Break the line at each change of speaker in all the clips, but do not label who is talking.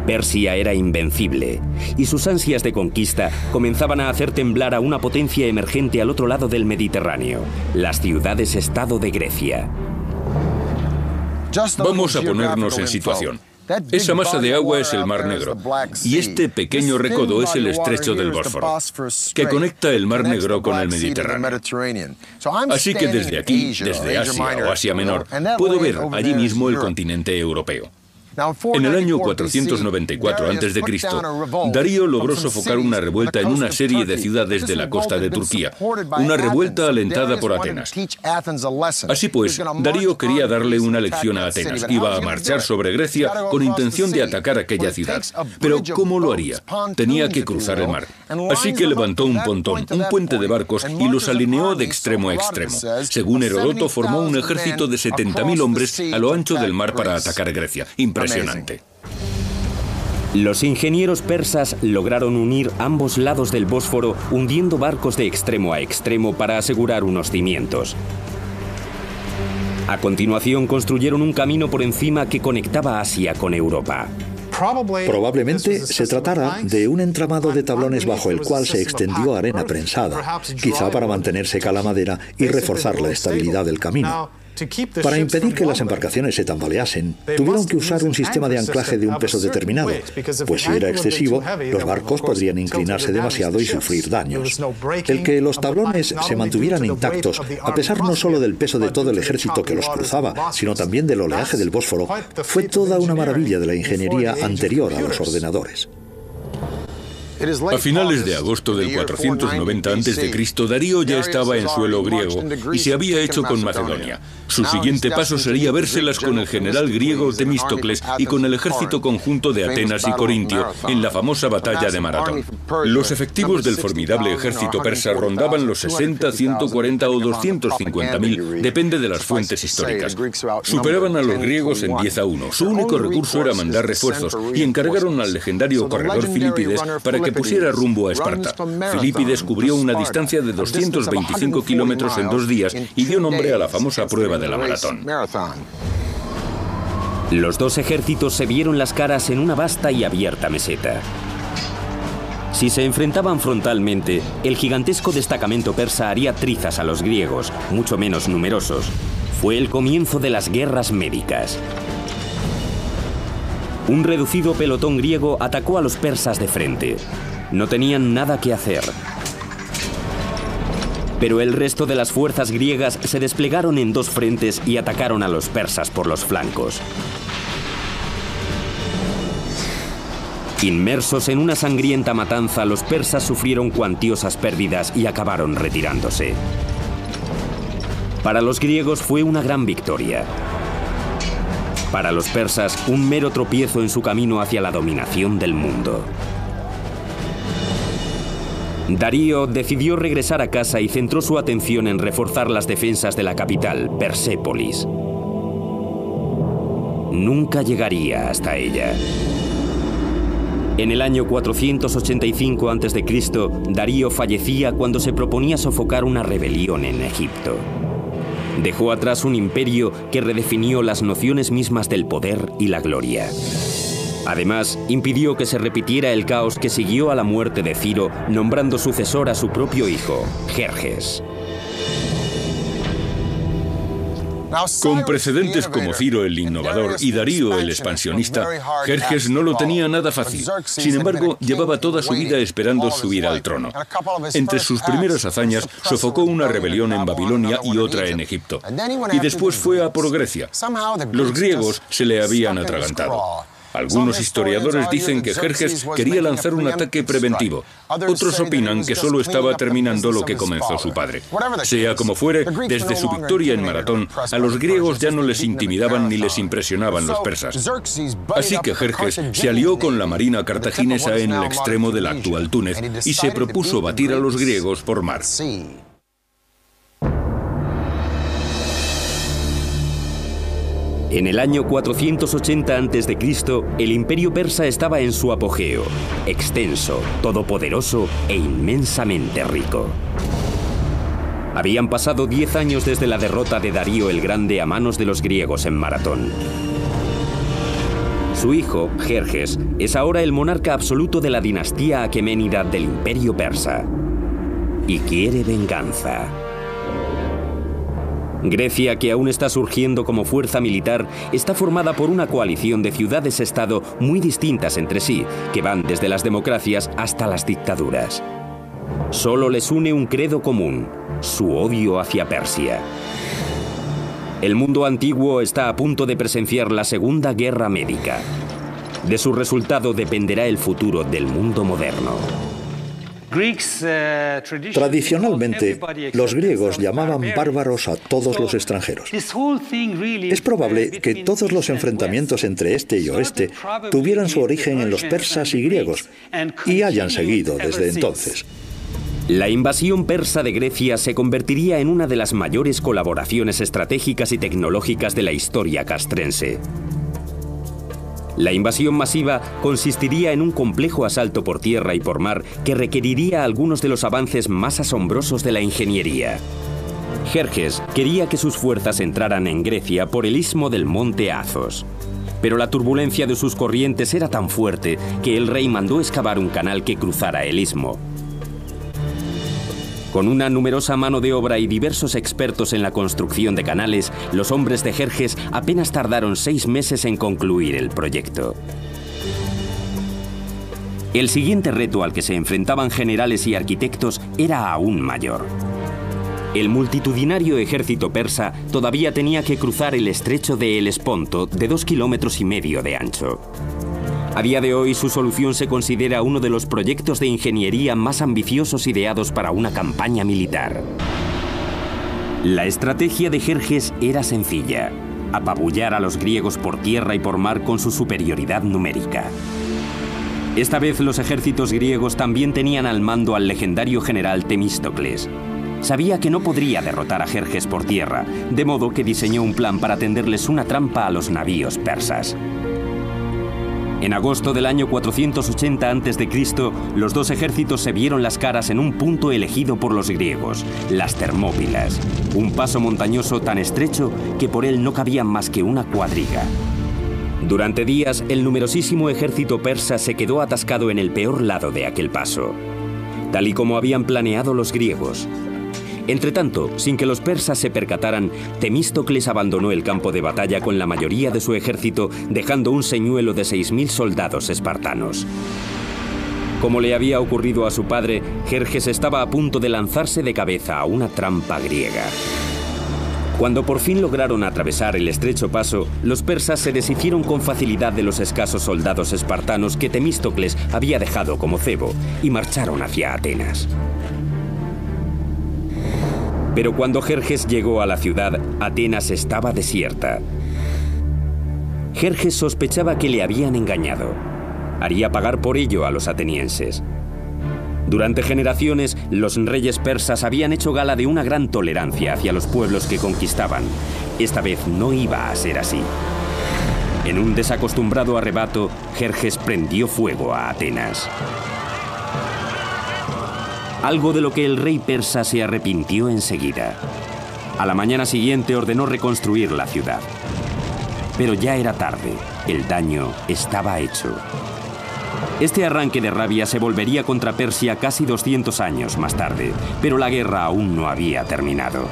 Persia era invencible, y sus ansias de conquista comenzaban a hacer temblar a una potencia emergente al otro lado del Mediterráneo, las ciudades-estado de Grecia.
Vamos a ponernos en situación. Esa masa de agua es el Mar Negro, y este pequeño recodo es el estrecho del Bósforo, que conecta el Mar Negro con el Mediterráneo. Así que desde aquí, desde Asia o Asia Menor, puedo ver allí mismo el continente europeo. En el año 494 a.C., Darío logró sofocar una revuelta en una serie de ciudades de la costa de Turquía, una revuelta alentada por Atenas. Así pues, Darío quería darle una lección a Atenas. Iba a marchar sobre Grecia con intención de atacar aquella ciudad. Pero ¿cómo lo haría? Tenía que cruzar el mar. Así que levantó un pontón, un puente de barcos, y los alineó de extremo a extremo. Según Heródoto, formó un ejército de 70.000 hombres a lo ancho del mar para atacar Grecia. Impresionante.
Los ingenieros persas lograron unir ambos lados del Bósforo hundiendo barcos de extremo a extremo para asegurar unos cimientos. A continuación construyeron un camino por encima que conectaba Asia con Europa.
Probablemente se tratara de un entramado de tablones bajo el cual se extendió arena prensada, quizá para mantener seca la madera y reforzar la estabilidad del camino. Para impedir que las embarcaciones se tambaleasen, tuvieron que usar un sistema de anclaje de un peso determinado, pues si era excesivo, los barcos podrían inclinarse demasiado y sufrir daños. El que los tablones se mantuvieran intactos, a pesar no solo del peso de todo el ejército que los cruzaba, sino también del oleaje del Bósforo, fue toda una maravilla de la ingeniería anterior a los ordenadores.
A finales de agosto del 490 a.C., Darío ya estaba en suelo griego y se había hecho con Macedonia. Su siguiente paso sería vérselas con el general griego Temístocles y con el ejército conjunto de Atenas y Corintio en la famosa batalla de Maratón. Los efectivos del formidable ejército persa rondaban los 60, 140 o 250.000, depende de las fuentes históricas. Superaban a los griegos en 10-1. Su único recurso era mandar refuerzos y encargaron al legendario corredor Filipides para que pusiera rumbo a Esparta. Filipides cubrió una distancia de 225 kilómetros en 2 días y dio nombre a la famosa prueba de la maratón.
Los dos ejércitos se vieron las caras en una vasta y abierta meseta. Si se enfrentaban frontalmente, el gigantesco destacamento persa haría trizas a los griegos, mucho menos numerosos. Fue el comienzo de las guerras médicas. Un reducido pelotón griego atacó a los persas de frente. No tenían nada que hacer. Pero el resto de las fuerzas griegas se desplegaron en 2 frentes y atacaron a los persas por los flancos. Inmersos en una sangrienta matanza, los persas sufrieron cuantiosas pérdidas y acabaron retirándose. Para los griegos fue una gran victoria. Para los persas, un mero tropiezo en su camino hacia la dominación del mundo. Darío decidió regresar a casa y centró su atención en reforzar las defensas de la capital, Persépolis. Nunca llegaría hasta ella. En el año 485 a.C., Darío fallecía cuando se proponía sofocar una rebelión en Egipto. Dejó atrás un imperio que redefinió las nociones mismas del poder y la gloria. Además, impidió que se repitiera el caos que siguió a la muerte de Ciro, nombrando sucesor a su propio hijo, Jerjes.
Con precedentes como Ciro el innovador y Darío el expansionista, Jerjes no lo tenía nada fácil. Sin embargo, llevaba toda su vida esperando subir al trono. Entre sus primeras hazañas, sofocó una rebelión en Babilonia y otra en Egipto. Y después fue a por Grecia. Los griegos se le habían atragantado. Algunos historiadores dicen que Jerjes quería lanzar un ataque preventivo. Otros opinan que solo estaba terminando lo que comenzó su padre. Sea como fuere, desde su victoria en Maratón, a los griegos ya no les intimidaban ni les impresionaban los persas. Así que Jerjes se alió con la marina cartaginesa en el extremo del actual Túnez y se propuso batir a los griegos por mar.
En el año 480 a.C., el imperio persa estaba en su apogeo, extenso, todopoderoso e inmensamente rico. Habían pasado 10 años desde la derrota de Darío el Grande a manos de los griegos en Maratón. Su hijo, Jerjes, es ahora el monarca absoluto de la dinastía aqueménida del Imperio Persa. Y quiere venganza. Grecia, que aún está surgiendo como fuerza militar, está formada por una coalición de ciudades-estado muy distintas entre sí, que van desde las democracias hasta las dictaduras. Solo les une un credo común: su odio hacia Persia. El mundo antiguo está a punto de presenciar la Segunda Guerra Médica. De su resultado dependerá el futuro del mundo moderno.
Tradicionalmente, los griegos llamaban bárbaros a todos los extranjeros. Es probable que todos los enfrentamientos entre este y oeste tuvieran su origen en los persas y griegos y hayan seguido desde entonces.
La invasión persa de Grecia se convertiría en una de las mayores colaboraciones estratégicas y tecnológicas de la historia castrense. La invasión masiva consistiría en un complejo asalto por tierra y por mar que requeriría algunos de los avances más asombrosos de la ingeniería. Jerjes quería que sus fuerzas entraran en Grecia por el istmo del monte Athos. Pero la turbulencia de sus corrientes era tan fuerte que el rey mandó excavar un canal que cruzara el istmo. Con una numerosa mano de obra y diversos expertos en la construcción de canales, los hombres de Jerjes apenas tardaron 6 meses en concluir el proyecto. El siguiente reto al que se enfrentaban generales y arquitectos era aún mayor. El multitudinario ejército persa todavía tenía que cruzar el estrecho de Helesponto, de 2,5 kilómetros de ancho. A día de hoy, su solución se considera uno de los proyectos de ingeniería más ambiciosos ideados para una campaña militar. La estrategia de Jerjes era sencilla: apabullar a los griegos por tierra y por mar con su superioridad numérica. Esta vez los ejércitos griegos también tenían al mando al legendario general Temístocles. Sabía que no podría derrotar a Jerjes por tierra, de modo que diseñó un plan para tenderles una trampa a los navíos persas. En agosto del año 480 a.C., los dos ejércitos se vieron las caras en un punto elegido por los griegos, las Termópilas, un paso montañoso tan estrecho que por él no cabía más que una cuadriga. Durante días, el numerosísimo ejército persa se quedó atascado en el peor lado de aquel paso, tal y como habían planeado los griegos. Entretanto, sin que los persas se percataran, Temístocles abandonó el campo de batalla con la mayoría de su ejército, dejando un señuelo de 6.000 soldados espartanos. Como le había ocurrido a su padre, Jerjes estaba a punto de lanzarse de cabeza a una trampa griega. Cuando por fin lograron atravesar el estrecho paso, los persas se deshicieron con facilidad de los escasos soldados espartanos que Temístocles había dejado como cebo y marcharon hacia Atenas. Pero cuando Jerjes llegó a la ciudad, Atenas estaba desierta. Jerjes sospechaba que le habían engañado. Haría pagar por ello a los atenienses. Durante generaciones, los reyes persas habían hecho gala de una gran tolerancia hacia los pueblos que conquistaban. Esta vez no iba a ser así. En un desacostumbrado arrebato, Jerjes prendió fuego a Atenas. Algo de lo que el rey persa se arrepintió enseguida. A la mañana siguiente ordenó reconstruir la ciudad. Pero ya era tarde, el daño estaba hecho. Este arranque de rabia se volvería contra Persia casi 200 años más tarde, pero la guerra aún no había terminado.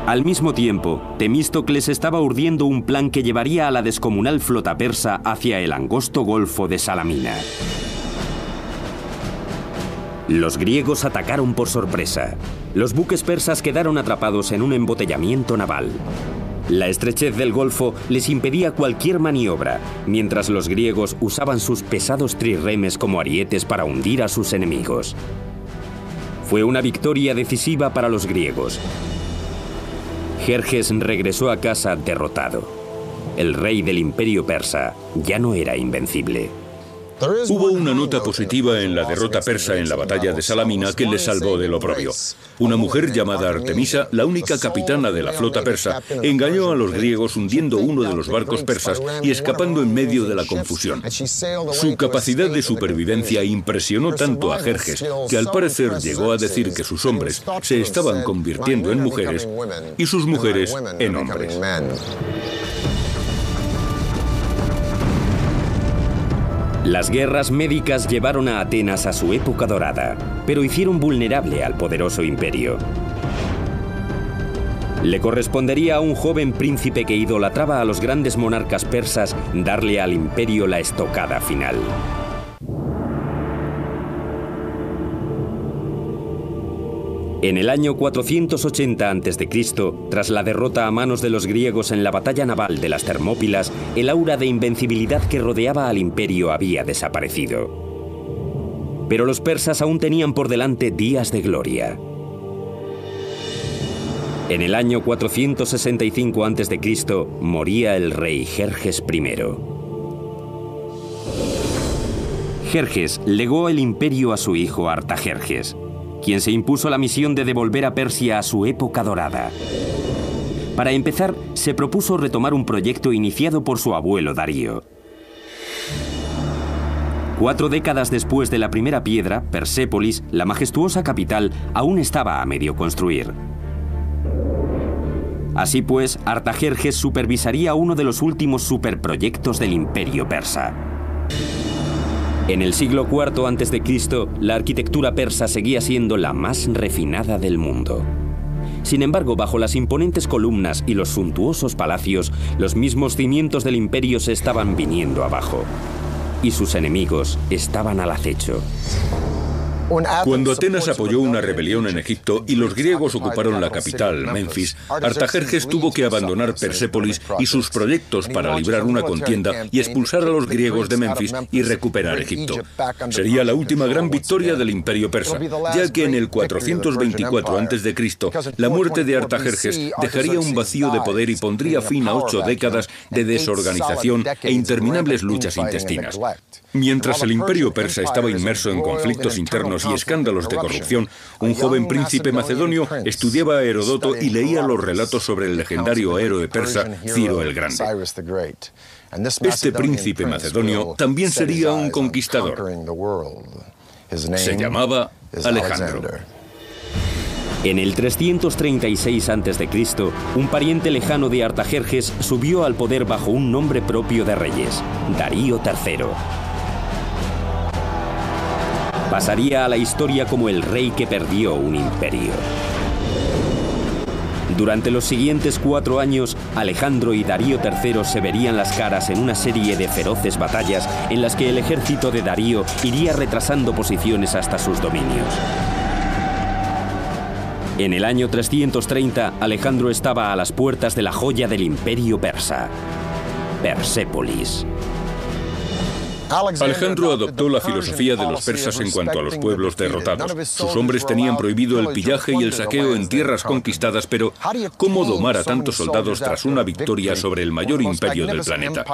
Al mismo tiempo, Temístocles estaba urdiendo un plan que llevaría a la descomunal flota persa hacia el angosto golfo de Salamina. Los griegos atacaron por sorpresa. Los buques persas quedaron atrapados en un embotellamiento naval. La estrechez del golfo les impedía cualquier maniobra, mientras los griegos usaban sus pesados trirremes como arietes para hundir a sus enemigos. Fue una victoria decisiva para los griegos. Jerjes regresó a casa derrotado. El rey del imperio persa ya no era invencible.
Hubo una nota positiva en la derrota persa en la batalla de Salamina que le salvó del oprobio. Una mujer llamada Artemisa, la única capitana de la flota persa, engañó a los griegos hundiendo uno de los barcos persas y escapando en medio de la confusión. Su capacidad de supervivencia impresionó tanto a Jerjes que al parecer llegó a decir que sus hombres se estaban convirtiendo en mujeres y sus mujeres en hombres.
Las guerras médicas llevaron a Atenas a su época dorada, pero hicieron vulnerable al poderoso imperio. Le correspondería a un joven príncipe que idolatraba a los grandes monarcas persas darle al imperio la estocada final. En el año 480 a.C., tras la derrota a manos de los griegos en la batalla naval de las Termópilas, el aura de invencibilidad que rodeaba al imperio había desaparecido. Pero los persas aún tenían por delante días de gloria. En el año 465 a.C. moría el rey Jerjes I. Jerjes legó el imperio a su hijo Artajerjes, quien se impuso la misión de devolver a Persia a su época dorada. Para empezar, se propuso retomar un proyecto iniciado por su abuelo Darío. 4 décadas después de la primera piedra, Persépolis, la majestuosa capital, aún estaba a medio construir. Así pues, Artajerjes supervisaría uno de los últimos superproyectos del imperio persa. En el siglo IV a.C., la arquitectura persa seguía siendo la más refinada del mundo. Sin embargo, bajo las imponentes columnas y los suntuosos palacios, los mismos cimientos del imperio se estaban viniendo abajo. Y sus enemigos estaban al acecho.
Cuando Atenas apoyó una rebelión en Egipto y los griegos ocuparon la capital, Menfis, Artajerjes tuvo que abandonar Persépolis y sus proyectos para librar una contienda y expulsar a los griegos de Menfis y recuperar Egipto. Sería la última gran victoria del imperio persa, ya que en el 424 a.C., la muerte de Artajerjes dejaría un vacío de poder y pondría fin a 8 décadas de desorganización e interminables luchas intestinas. Mientras el imperio persa estaba inmerso en conflictos internos y escándalos de corrupción, un joven príncipe macedonio estudiaba a Heródoto y leía los relatos sobre el legendario héroe persa Ciro el Grande. Este príncipe macedonio también sería un conquistador. Se llamaba Alejandro.
En el 336 a.C., un pariente lejano de Artajerjes subió al poder bajo un nombre propio de reyes, Darío III. Pasaría a la historia como el rey que perdió un imperio. Durante los siguientes 4 años, Alejandro y Darío III se verían las caras en una serie de feroces batallas en las que el ejército de Darío iría retrasando posiciones hasta sus dominios. En el año 330, Alejandro estaba a las puertas de la joya del imperio persa, Persépolis.
Alejandro adoptó la filosofía de los persas en cuanto a los pueblos derrotados. Sus hombres tenían prohibido el pillaje y el saqueo en tierras conquistadas, pero ¿cómo domar a tantos soldados tras una victoria sobre el mayor imperio del planeta?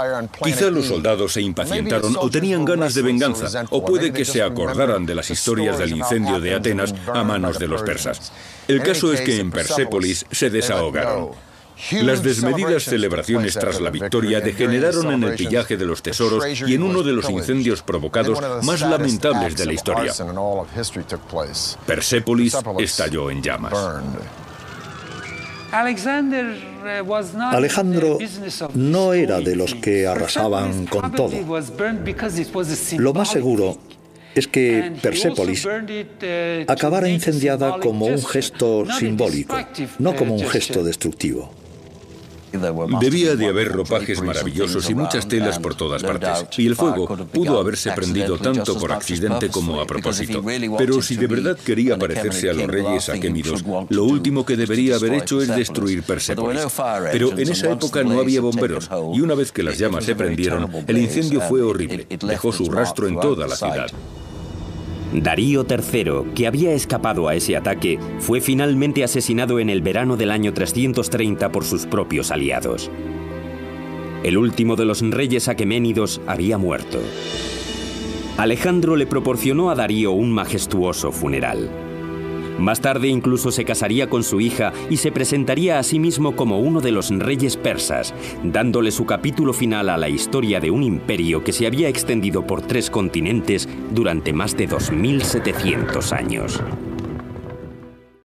Quizá los soldados se impacientaron o tenían ganas de venganza, o puede que se acordaran de las historias del incendio de Atenas a manos de los persas. El caso es que en Persépolis se desahogaron. Las desmedidas celebraciones tras la victoria degeneraron en el pillaje de los tesoros y en uno de los incendios provocados más lamentables de la historia. Persépolis estalló en llamas.
Alejandro no era de los que arrasaban con todo. Lo más seguro es que Persépolis acabara incendiada como un gesto simbólico, no como un gesto destructivo.
Debía de haber ropajes maravillosos y muchas telas por todas partes, y el fuego pudo haberse prendido tanto por accidente como a propósito. Pero si de verdad quería parecerse a los reyes aquémidos, lo último que debería haber hecho es destruir Persépolis. Pero en esa época no había bomberos, y una vez que las llamas se prendieron, el incendio fue horrible, dejó su rastro en toda la ciudad.
Darío III, que había escapado a ese ataque, fue finalmente asesinado en el verano del año 330 por sus propios aliados. El último de los reyes aqueménidos había muerto. Alejandro le proporcionó a Darío un majestuoso funeral. Más tarde incluso se casaría con su hija y se presentaría a sí mismo como uno de los reyes persas, dándole su capítulo final a la historia de un imperio que se había extendido por 3 continentes durante más de 2700 años.